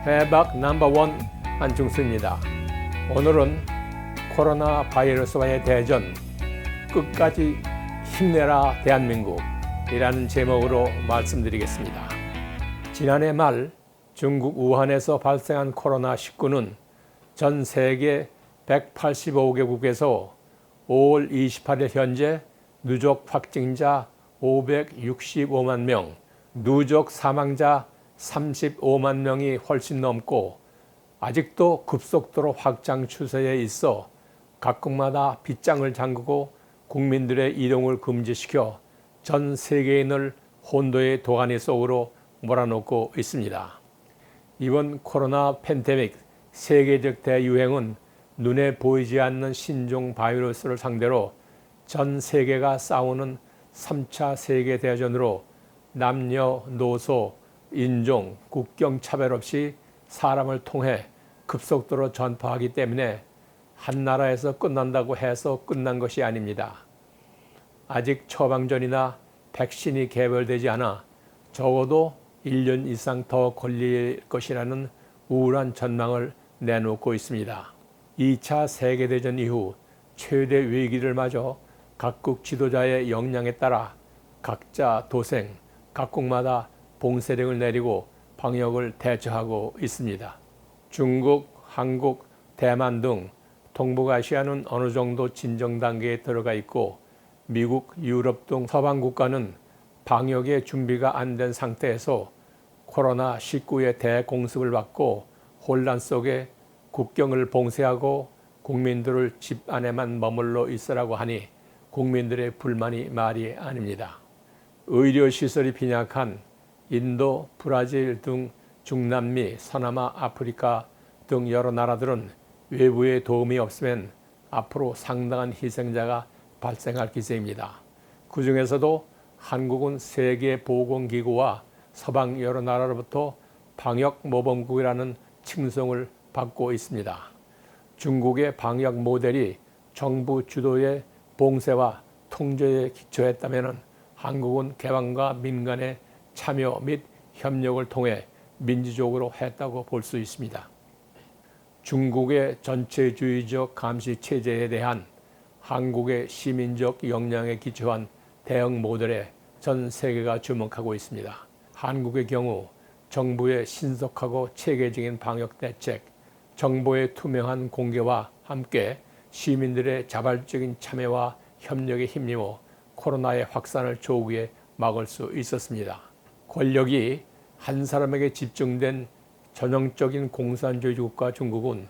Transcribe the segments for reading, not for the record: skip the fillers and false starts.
해박 넘버원 안중수입니다. 오늘은 코로나 바이러스와의 대전, 끝까지 힘내라 대한민국이라는 제목으로 말씀드리겠습니다. 지난해 말 중국 우한에서 발생한 코로나19는 전 세계 185개국에서 5월 28일 현재 누적 확진자 565만 명, 누적 사망자 35만 명이 훨씬 넘고 아직도 급속도로 확장 추세에 있어 각국마다 빗장을 잠그고 국민들의 이동을 금지시켜 전 세계인을 혼돈의 도가니 속으로 몰아넣고 있습니다. 이번 코로나 팬데믹 세계적 대유행은 눈에 보이지 않는 신종 바이러스를 상대로 전 세계가 싸우는 3차 세계대전으로 남녀노소, 인종, 국경 차별 없이 사람을 통해 급속도로 전파하기 때문에 한 나라에서 끝난다고 해서 끝난 것이 아닙니다. 아직 처방전이나 백신이 개발되지 않아 적어도 1년 이상 더 걸릴 것이라는 우울한 전망을 내놓고 있습니다. 2차 세계대전 이후 최대 위기를 맞아 각국 지도자의 역량에 따라 각자 도생, 각국마다 봉쇄령을 내리고 방역을 대처하고 있습니다. 중국, 한국, 대만 등 동북아시아는 어느 정도 진정 단계에 들어가 있고 미국, 유럽 등 서방 국가는 방역의 준비가 안 된 상태에서 코로나19의 대공습을 받고 혼란 속에 국경을 봉쇄하고 국민들을 집 안에만 머물러 있으라고 하니 국민들의 불만이 말이 아닙니다. 의료시설이 빈약한 인도, 브라질 등 중남미, 서남아, 아프리카 등 여러 나라들은 외부의 도움이 없으면 앞으로 상당한 희생자가 발생할 기세입니다. 그 중에서도 한국은 세계보건기구와 서방 여러 나라로부터 방역모범국이라는 칭송을 받고 있습니다. 중국의 방역 모델이 정부 주도의 봉쇄와 통제에 기초했다면 한국은 개방과 민간의 참여 및 협력을 통해 민주적으로 했다고 볼 수 있습니다. 중국의 전체주의적 감시 체제에 대한 한국의 시민적 역량에 기초한 대응 모델에 전 세계가 주목하고 있습니다. 한국의 경우 정부의 신속하고 체계적인 방역 대책, 정보의 투명한 공개와 함께 시민들의 자발적인 참여와 협력에 힘입어 코로나의 확산을 조기에 막을 수 있었습니다. 권력이 한 사람에게 집중된 전형적인 공산주의 국가 중국은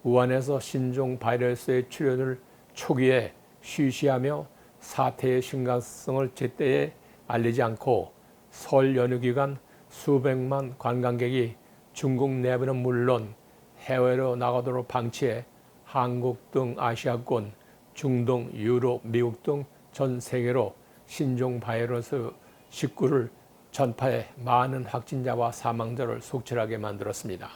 우한에서 신종 바이러스의 출현을 초기에 쉬쉬하며 사태의 심각성을 제때에 알리지 않고 설 연휴 기간 수백만 관광객이 중국 내부는 물론 해외로 나가도록 방치해 한국 등 아시아권, 중동, 유럽, 미국 등 전 세계로 신종 바이러스 19를 전파해 많은 확진자와 사망자를 속출하게 만들었습니다.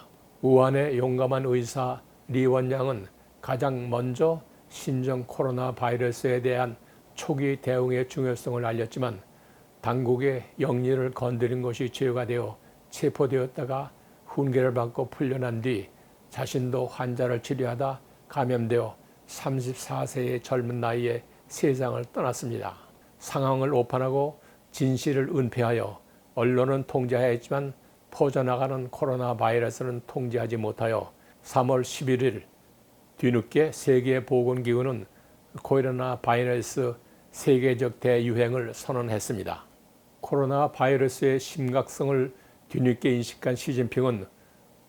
우한의 용감한 의사 리 원장은 가장 먼저 신종 코로나 바이러스에 대한 초기 대응의 중요성을 알렸지만 당국의 영리를 건드린 것이 죄가 되어 체포되었다가 훈계를 받고 풀려난 뒤 자신도 환자를 치료하다 감염되어 34세의 젊은 나이에 세상을 떠났습니다. 상황을 오판하고 진실을 은폐하여 언론은 통제하였지만 퍼져나가는 코로나 바이러스는 통제하지 못하여 3월 11일 뒤늦게 세계보건기구는 코로나 바이러스 세계적 대유행을 선언했습니다. 코로나 바이러스의 심각성을 뒤늦게 인식한 시진핑은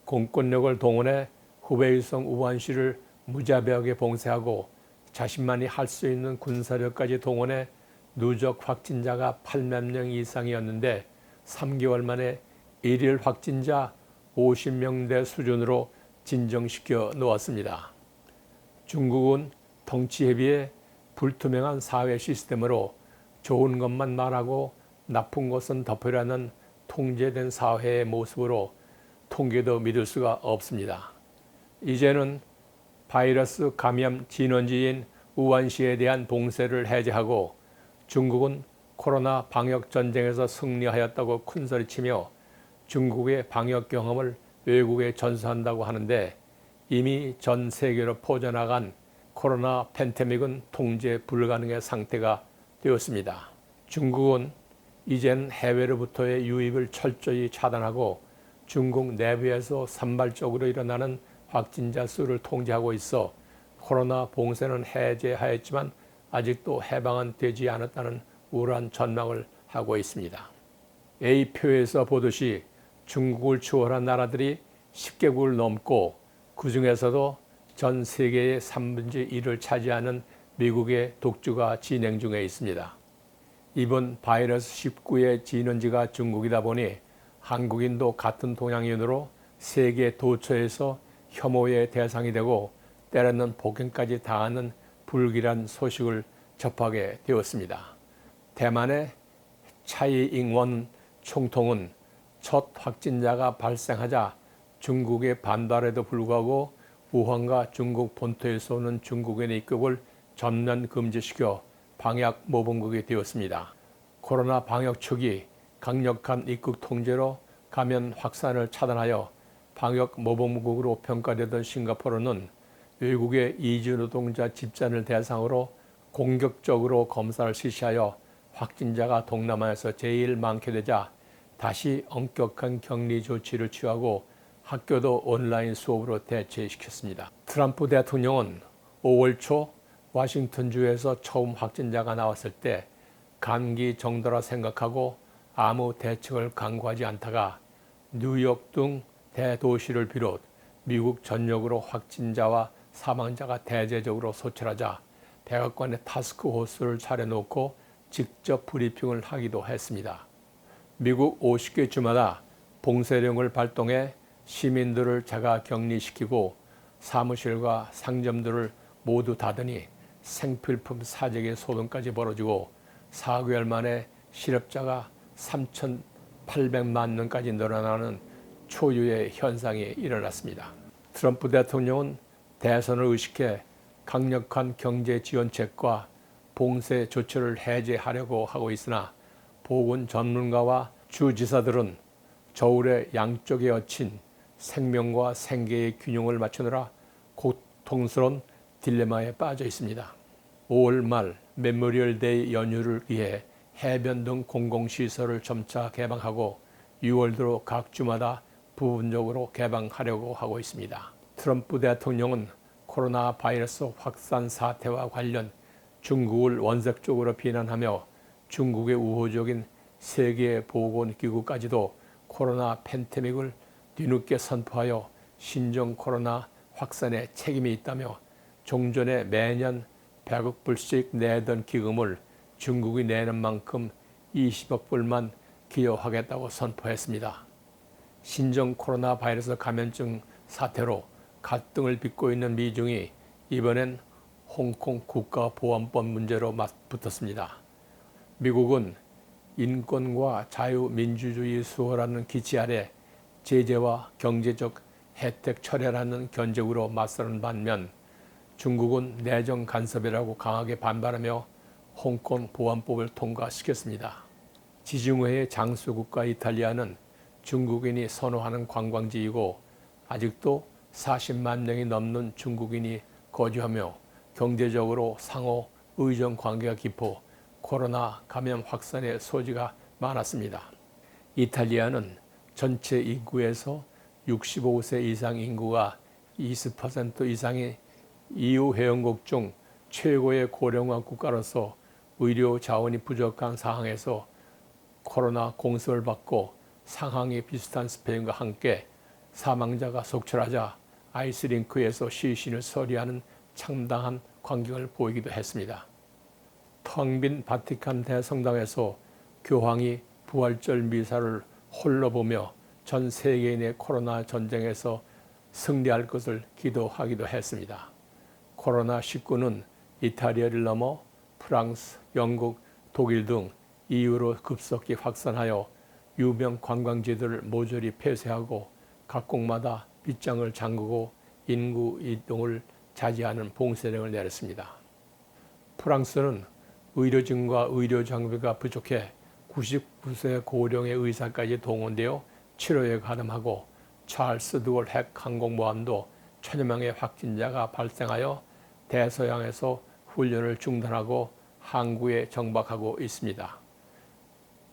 공권력을 동원해 후베이성 우한시를 무자비하게 봉쇄하고 자신만이 할 수 있는 군사력까지 동원해 누적 확진자가 8만 명 이상이었는데 3개월 만에 일일 확진자 50명대 수준으로 진정시켜 놓았습니다. 중국은 덩치에 불투명한 사회 시스템으로 좋은 것만 말하고 나쁜 것은 덮으려는 통제된 사회의 모습으로 통계도 믿을 수가 없습니다. 이제는 바이러스 감염 진원지인 우한시에 대한 봉쇄를 해제하고 중국은 코로나 방역 전쟁에서 승리하였다고 큰소리치며 중국의 방역 경험을 외국에 전수한다고 하는데 이미 전 세계로 퍼져나간 코로나 팬데믹은 통제 불가능의 상태가 되었습니다. 중국은 이젠 해외로부터의 유입을 철저히 차단하고 중국 내부에서 산발적으로 일어나는 확진자 수를 통제하고 있어 코로나 봉쇄는 해제하였지만 아직도 해방은 되지 않았다는 우울한 전망을 하고 있습니다. A표에서 보듯이 중국을 추월한 나라들이 10개국을 넘고 그 중에서도 전 세계의 3분의 1을 차지하는 미국의 독주가 진행 중에 있습니다. 이번 바이러스 19의 진원지가 중국이다 보니 한국인도 같은 동양인으로 세계 도처에서 혐오의 대상이 되고 때로는 폭행까지 당하는 불길한 소식을 접하게 되었습니다. 대만의 차이잉원 총통은 첫 확진자가 발생하자 중국의 반발에도 불구하고 우한과 중국 본토에서 오는 중국인의 입국을 전면 금지시켜 방역 모범국이 되었습니다. 코로나 방역 초기 강력한 입국 통제로 감염 확산을 차단하여 방역 모범국으로 평가되던 싱가포르는 외국의 이주 노동자 집단을 대상으로 공격적으로 검사를 실시하여 확진자가 동남아에서 제일 많게 되자 다시 엄격한 격리 조치를 취하고 학교도 온라인 수업으로 대체시켰습니다. 트럼프 대통령은 5월 초 워싱턴주에서 처음 확진자가 나왔을 때 감기 정도라 생각하고 아무 대책을 강구하지 않다가 뉴욕 등 대도시를 비롯 미국 전역으로 확진자와 사망자가 대대적으로 소철하자 백악관에 타스크포스를 차려놓고 직접 브리핑을 하기도 했습니다. 미국 50개 주마다 봉쇄령을 발동해 시민들을 자가 격리시키고 사무실과 상점들을 모두 닫으니 생필품 사재기 소동까지 벌어지고 4개월 만에 실업자가 3,800만 명까지 늘어나는 초유의 현상이 일어났습니다. 트럼프 대통령은 대선을 의식해 강력한 경제 지원책과 봉쇄 조치를 해제하려고 하고 있으나 보건 전문가와 주지사들은 저울의 양쪽에 얹힌 생명과 생계의 균형을 맞추느라 고통스러운 딜레마에 빠져 있습니다. 5월 말 메모리얼 데이 연휴를 위해 해변 등 공공시설을 점차 개방하고 6월 들어 각 주마다 부분적으로 개방하려고 하고 있습니다. 트럼프 대통령은 코로나 바이러스 확산 사태와 관련 중국을 원색적으로 비난하며 중국의 우호적인 세계보건기구까지도 코로나 팬데믹을 뒤늦게 선포하여 신종 코로나 확산에 책임이 있다며 종전에 매년 100억 불씩 내던 기금을 중국이 내는 만큼 20억 불만 기여하겠다고 선포했습니다. 신종 코로나 바이러스 감염증 사태로 갈등을 빚고 있는 미중이 이번엔 홍콩 국가보안법 문제로 맞붙었습니다. 미국은 인권과 자유민주주의 수호라는 기치 아래 제재와 경제적 혜택 철회라는 견적으로 맞서는 반면 중국은 내정 간섭이라고 강하게 반발하며 홍콩 보안법을 통과시켰습니다. 지중해의 장수국가 이탈리아는 중국인이 선호하는 관광지이고 아직도 40만 명이 넘는 중국인이 거주하며 경제적으로 상호 의존 관계가 깊어 코로나 감염 확산의 소지가 많았습니다. 이탈리아는 전체 인구에서 65세 이상 인구가 20% 이상이 EU 회원국 중 최고의 고령화 국가로서 의료 자원이 부족한 상황에서 코로나 공습을 받고 상황이 비슷한 스페인과 함께 사망자가 속출하자 아이스링크에서 시신을 처리하는 참담한 광경을 보이기도 했습니다. 텅 빈 바티칸 대성당에서 교황이 부활절 미사를 홀로 보며 전 세계인의 코로나 전쟁에서 승리할 것을 기도하기도 했습니다. 코로나19는 이탈리아를 넘어 프랑스, 영국, 독일 등 EU로 급속히 확산하여 유명 관광지들을 모조리 폐쇄하고 각국마다 빗장을 잠그고 인구 이동을 자제하는 봉쇄령을 내렸습니다. 프랑스는 의료진과 의료 장비가 부족해 99세 고령의 의사까지 동원되어 치료에 가담하고 찰스 드골 핵 항공모함도 천여 명의 확진자가 발생하여 대서양에서 훈련을 중단하고 항구에 정박하고 있습니다.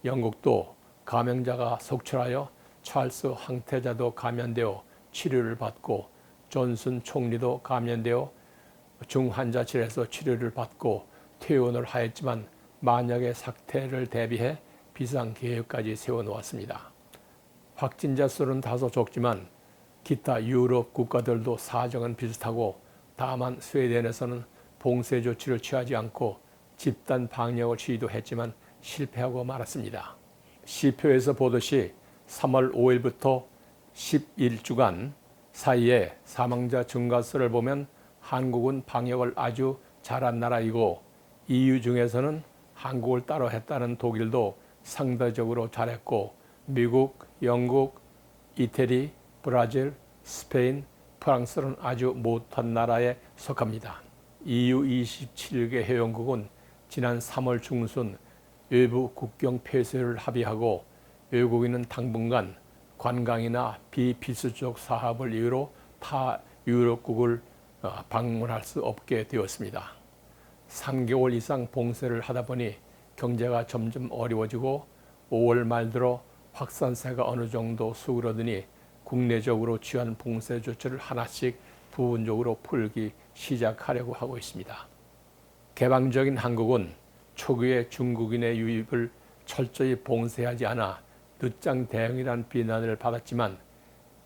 영국도 감염자가 속출하여 찰스 황태자도 감염되어 치료를 받고 존슨 총리도 감염되어 중환자실에서 치료를 받고 퇴원을 하였지만 만약의 사태를 대비해 비상계획까지 세워놓았습니다. 확진자 수는 다소 적지만 기타 유럽 국가들도 사정은 비슷하고 다만 스웨덴에서는 봉쇄 조치를 취하지 않고 집단 방역을 시도했지만 실패하고 말았습니다. 시표에서 보듯이 3월 5일부터 11주간 사이에 사망자 증가수를 보면 한국은 방역을 아주 잘한 나라이고 EU 중에서는 한국을 따로 했다는 독일도 상대적으로 잘했고 미국, 영국, 이태리, 브라질, 스페인, 프랑스는 아주 못한 나라에 속합니다. EU 27개 회원국은 지난 3월 중순 외부 국경 폐쇄를 합의하고 외국인은 당분간 관광이나 비필수적 사업을 이유로 타 유럽국을 방문할 수 없게 되었습니다. 3개월 이상 봉쇄를 하다 보니 경제가 점점 어려워지고 5월 말 들어 확산세가 어느 정도 수그러드니 국내적으로 취한 봉쇄 조치를 하나씩 부분적으로 풀기 시작하려고 하고 있습니다. 개방적인 한국은 초기에 중국인의 유입을 철저히 봉쇄하지 않아 늦장 대응이란 비난을 받았지만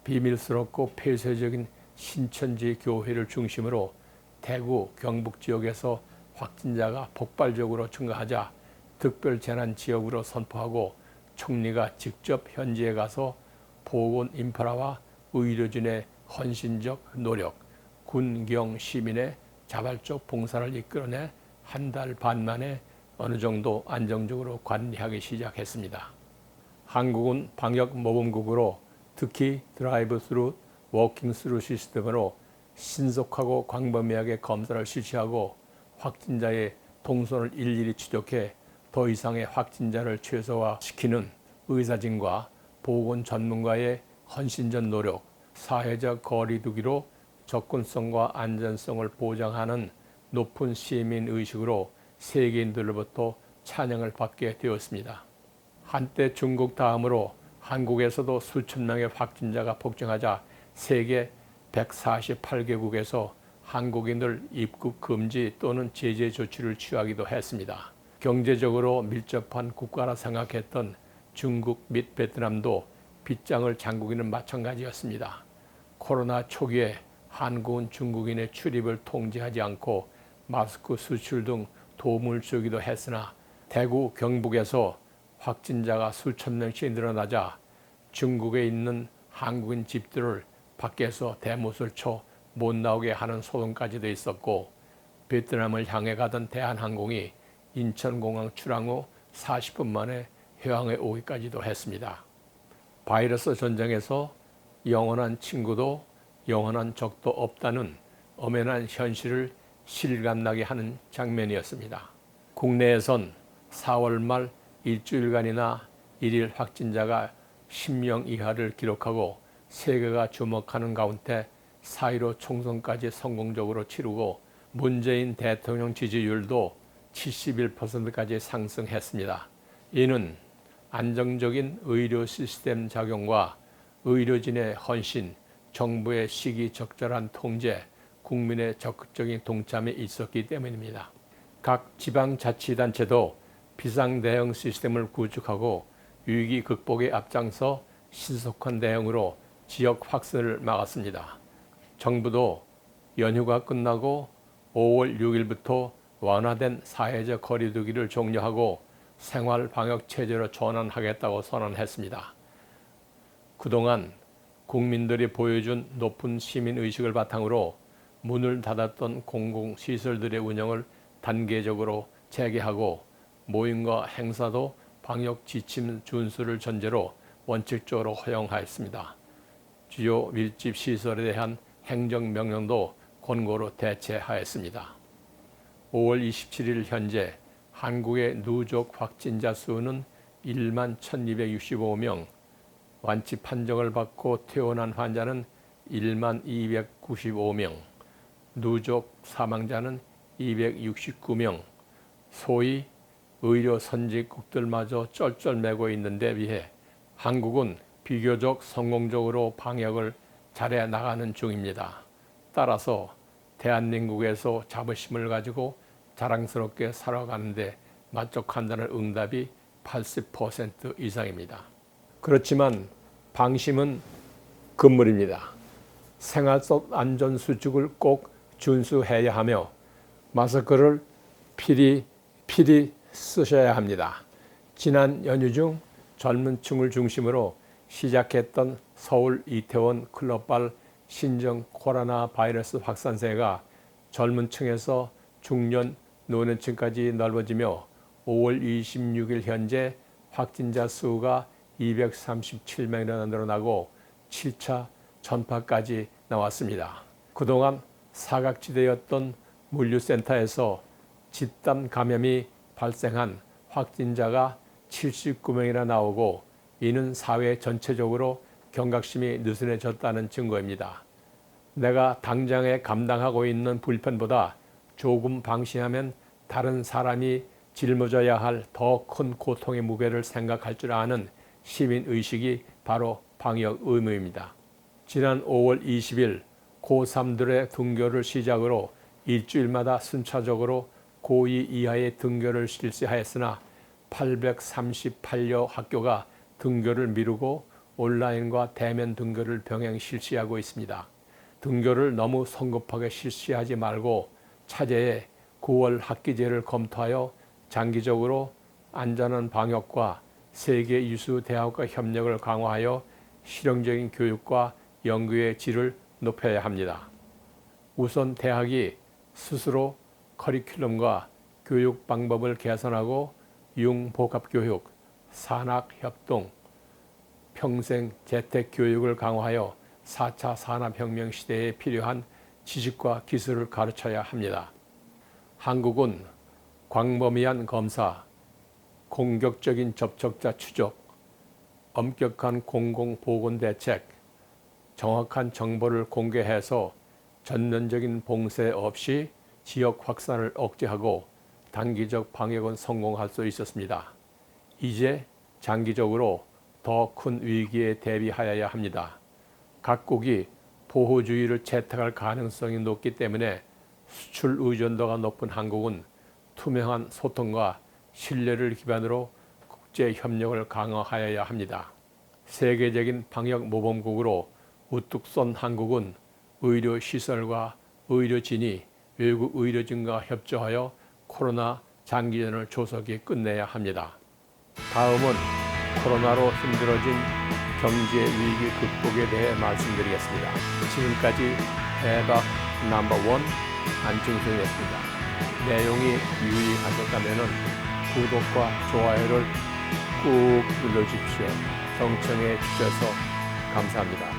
비밀스럽고 폐쇄적인 신천지 교회를 중심으로 대구, 경북 지역에서 확진자가 폭발적으로 증가하자 특별재난지역으로 선포하고 총리가 직접 현지에 가서 보건 인프라와 의료진의 헌신적 노력, 군경 시민의 자발적 봉사를 이끌어내 한 달 반 만에 어느 정도 안정적으로 관리하기 시작했습니다. 한국은 방역 모범국으로 특히 드라이브 스루, 워킹 스루 시스템으로 신속하고 광범위하게 검사를 실시하고 확진자의 동선을 일일이 추적해 더 이상의 확진자를 최소화시키는 의사진과 보건 전문가의 헌신적 노력, 사회적 거리 두기로 접근성과 안전성을 보장하는 높은 시민의식으로 세계인들로부터 찬양을 받게 되었습니다. 한때 중국 다음으로 한국에서도 수천 명의 확진자가 폭증하자 세계 148개국에서 한국인들 입국 금지 또는 제재 조치를 취하기도 했습니다. 경제적으로 밀접한 국가라 생각했던 중국 및 베트남도 빗장을 잠그기는 마찬가지였습니다. 코로나 초기에 한국은 중국인의 출입을 통제하지 않고 마스크 수출 등 도움을 주기도 했으나 대구, 경북에서 확진자가 수천 명씩 늘어나자 중국에 있는 한국인 집들을 밖에서 대못을 쳐 못 나오게 하는 소동까지도 있었고 베트남을 향해 가던 대한항공이 인천공항 출항 후 40분 만에 해항에 오기까지도 했습니다. 바이러스 전쟁에서 영원한 친구도 영원한 적도 없다는 엄연한 현실을 실감나게 하는 장면이었습니다. 국내에선 4월 말 일주일간이나 일일 확진자가 10명 이하를 기록하고 세계가 주목하는 가운데 4.15 총선까지 성공적으로 치르고 문재인 대통령 지지율도 71%까지 상승했습니다. 이는 안정적인 의료 시스템 작용과 의료진의 헌신, 정부의 시기적절한 통제, 국민의 적극적인 동참이 있었기 때문입니다. 각 지방자치단체도 비상대응 시스템을 구축하고 위기 극복에 앞장서 신속한 대응으로 지역 확산을 막았습니다. 정부도 연휴가 끝나고 5월 6일부터 완화된 사회적 거리 두기를 종료하고 생활 방역 체제로 전환하겠다고 선언했습니다. 그동안 국민들이 보여준 높은 시민의식을 바탕으로 문을 닫았던 공공시설들의 운영을 단계적으로 재개하고 모임과 행사도 방역 지침 준수를 전제로 원칙적으로 허용하였습니다. 주요 밀집 시설에 대한 행정명령도 권고로 대체하였습니다. 5월 27일 현재 한국의 누적 확진자 수는 1만 1265명, 완치 판정을 받고 퇴원한 환자는 1만 295명, 누적 사망자는 269명, 소위 의료 선진국들마저 쩔쩔매고 있는 데 비해 한국은 비교적 성공적으로 방역을 잘해 나가는 중입니다. 따라서 대한민국에서 자부심을 가지고 자랑스럽게 살아가는데 만족한다는 응답이 80% 이상입니다. 그렇지만 방심은 금물입니다. 생활 속 안전수칙을 꼭 준수해야 하며 마스크를 필히 쓰셔야 합니다. 지난 연휴 중 젊은 층을 중심으로 시작했던 서울 이태원 클럽발 신종 코로나 바이러스 확산세가 젊은 층에서 중년 노년층까지 넓어지며 5월 26일 현재 확진자 수가 237명이나 늘어나고 7차 전파까지 나왔습니다. 그동안 사각지대였던 물류센터에서 집단 감염이 발생한 확진자가 79명이나 나오고 이는 사회 전체적으로 경각심이 느슨해졌다는 증거입니다. 내가 당장에 감당하고 있는 불편보다 조금 방심하면 다른 사람이 짊어져야 할 더 큰 고통의 무게를 생각할 줄 아는 시민의식이 바로 방역 의무입니다. 지난 5월 20일 고3들의 등교를 시작으로 일주일마다 순차적으로 고2 이하의 등교를 실시하였으나 838여 학교가 등교를 미루고 온라인과 대면 등교를 병행 실시하고 있습니다. 등교를 너무 성급하게 실시하지 말고 차제에 9월 학기제를 검토하여 장기적으로 안전한 방역과 세계 유수 대학과 협력을 강화하여 실용적인 교육과 연구의 질을 높여야 합니다. 우선 대학이 스스로 커리큘럼과 교육 방법을 개선하고 융복합교육, 산학협동, 평생 재택교육을 강화하여 4차 산업혁명 시대에 필요한 지식과 기술을 가르쳐야 합니다. 한국은 광범위한 검사, 공격적인 접촉자 추적, 엄격한 공공보건대책, 정확한 정보를 공개해서 전면적인 봉쇄 없이 지역 확산을 억제하고 단기적 방역은 성공할 수 있었습니다. 이제 장기적으로 더 큰 위기에 대비하여야 합니다. 각국이 보호주의를 채택할 가능성이 높기 때문에 수출 의존도가 높은 한국은 투명한 소통과 신뢰를 기반으로 국제 협력을 강화하여야 합니다. 세계적인 방역 모범국으로 우뚝 선 한국은 의료시설과 의료진이 외국 의료진과 협조하여 코로나 장기전을 조속히 끝내야 합니다. 다음은 코로나로 힘들어진 경제 위기 극복에 대해 말씀드리겠습니다. 지금까지 대박 넘버1 안중성이었습니다. 내용이 유익하셨다면 구독과 좋아요를 꾹 눌러주십시오. 경청해 주셔서 감사합니다.